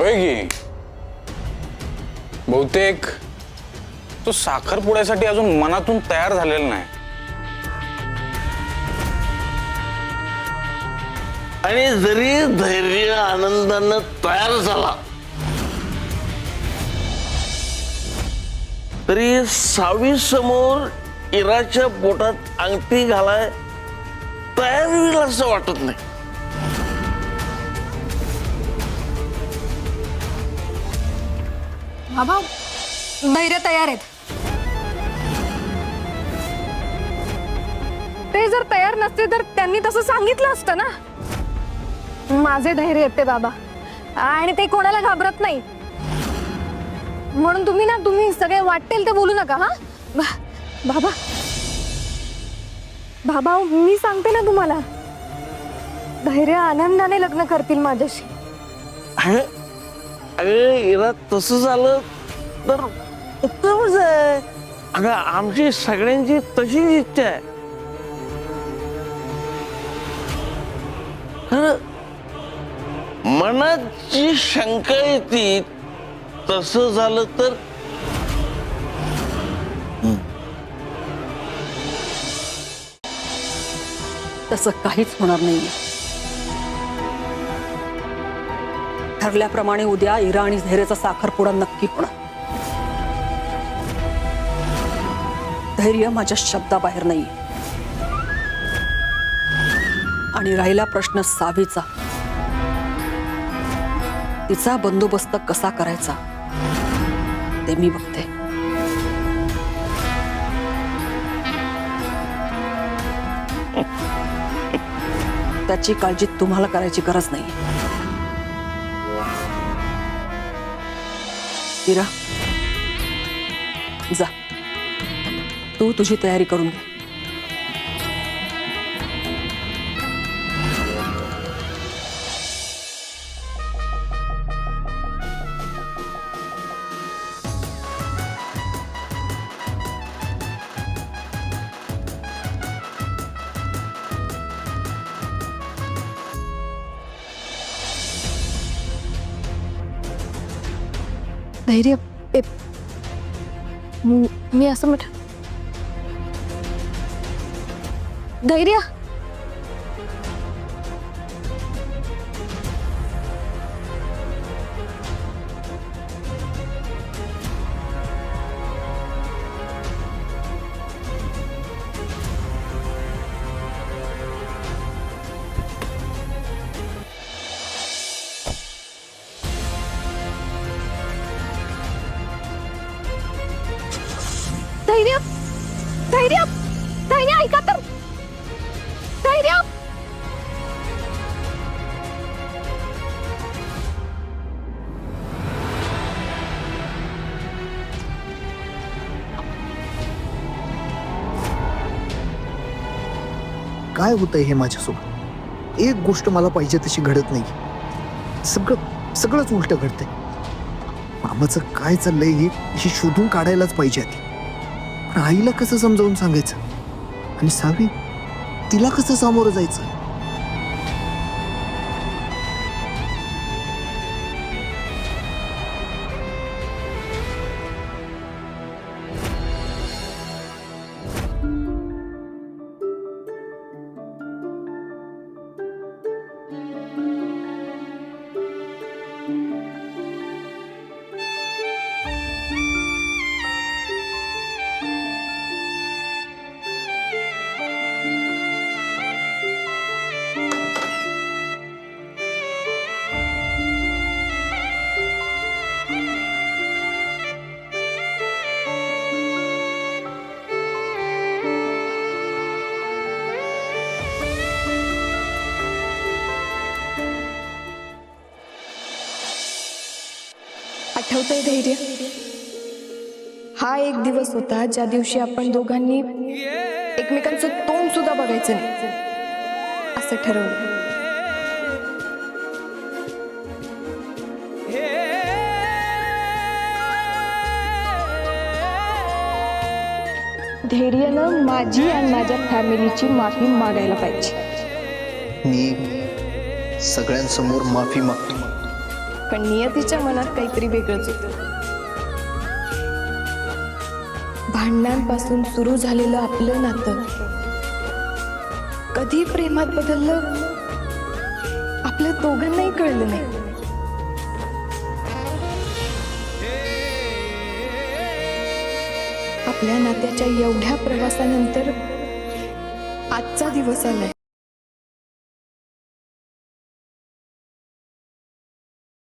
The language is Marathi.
होय की बहुतेक तो साखरपुड्यासाठी अजून मनातून तयार झालेला नाही. आणि जरी धैर्य आनंदानं तयार झाला तरी सावी समोर इराच्या पोटात अंगठी घालाय तयार होईल असं वाटत नाही. बाबा धैर्य तयार आहेत. ते जर तयार नसते तर त्यांनी तसं सांगितलं असतं ना. माझे धैर्य येते बाबा आणि ते कोणाला घाबरत नाही. म्हणून तुम्ही सगळे वाटेल ते बोलू नका. हा बाबा बाबा मी सांगते ना तुम्हाला, धैर्य आनंदाने लग्न करतील माझ्याशी. अगं इरा तसं झालं तर उत्तमच आहे. अगं आमची सगळ्यांची तशीच इच्छा आहे. मनात जी शंका येते तसं झालं तर तसं काहीच होणार नाही. ठरल्याप्रमाणे उद्या इरा आणि धैर्याचा साखरपुडा नक्की होणार. धैर्य माझ्या शब्दाबाहेर नाही. आणि राहिला प्रश्न सावीचा, तिचा बंदोबस्त कसा करायचा ते मी बघते. त्याची काळजी तुम्हाला करायची गरज नाही. इरा जा, तू तुझी तयारी करून घे. धैर्य मी असं म्हट धैर्य धैर्य धैर्य धैर्य ऐका तर. धैर्य काय होतंय हे माझ्यासोबत? एक गोष्ट मला पाहिजे तशी घडत नाही. सगळंच उलट घडतंय. मामाचं काय चाललंय हे शोधून काढायलाच पाहिजे आधी. पण आईला कसं समजावून सांगायचं आणि सावी तिला कसं सामोरं जायचं? आठवतंय धैर्य? हा एक दिवस होता ज्या दिवशी आपण दोघांनी एकमेकांचं तोंड सुद्धा बघायचं नाही असं ठरवलं. धैर्यानं माझी आणि माझ्या फॅमिलीची माफी मागायला पाहिजे. मी सगळ्यांसमोर माफी मागतो. पण नियतीच्या मनात काहीतरी वेगळंच होतं. भांडणांपासून सुरू झालेलं आपलं नातं कधी प्रेमात बदललं आपल्या दोघांनाही कळलं नाही. आपल्या नात्याच्या एवढ्या प्रवासानंतर आजचा दिवस आलाय.